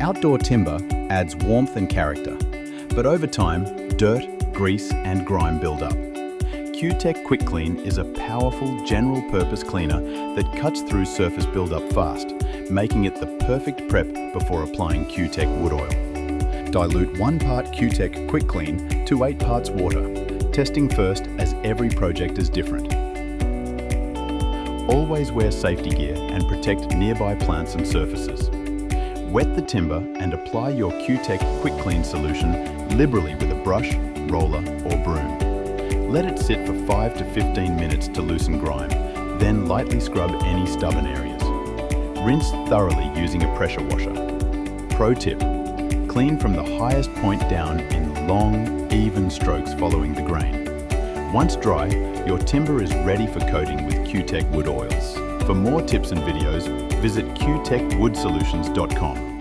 Outdoor timber adds warmth and character, but over time, dirt, grease and grime build up. CUTEK Quickclean is a powerful general-purpose cleaner that cuts through surface build-up fast, making it the perfect prep before applying CUTEK wood oil. Dilute 1 part CUTEK Quickclean to 8 parts water, testing first as every project is different. Always wear safety gear and protect nearby plants and surfaces. Wet the timber and apply your CUTEK Quickclean solution liberally with a brush, roller or broom. Let it sit for 5 to 15 minutes to loosen grime, then lightly scrub any stubborn areas. Rinse thoroughly using a pressure washer. Pro tip: clean from the highest point down in long, even strokes following the grain. Once dry, your timber is ready for coating with CUTEK wood oils. For more tips and videos, visit CUTEKwoodsolutions.com.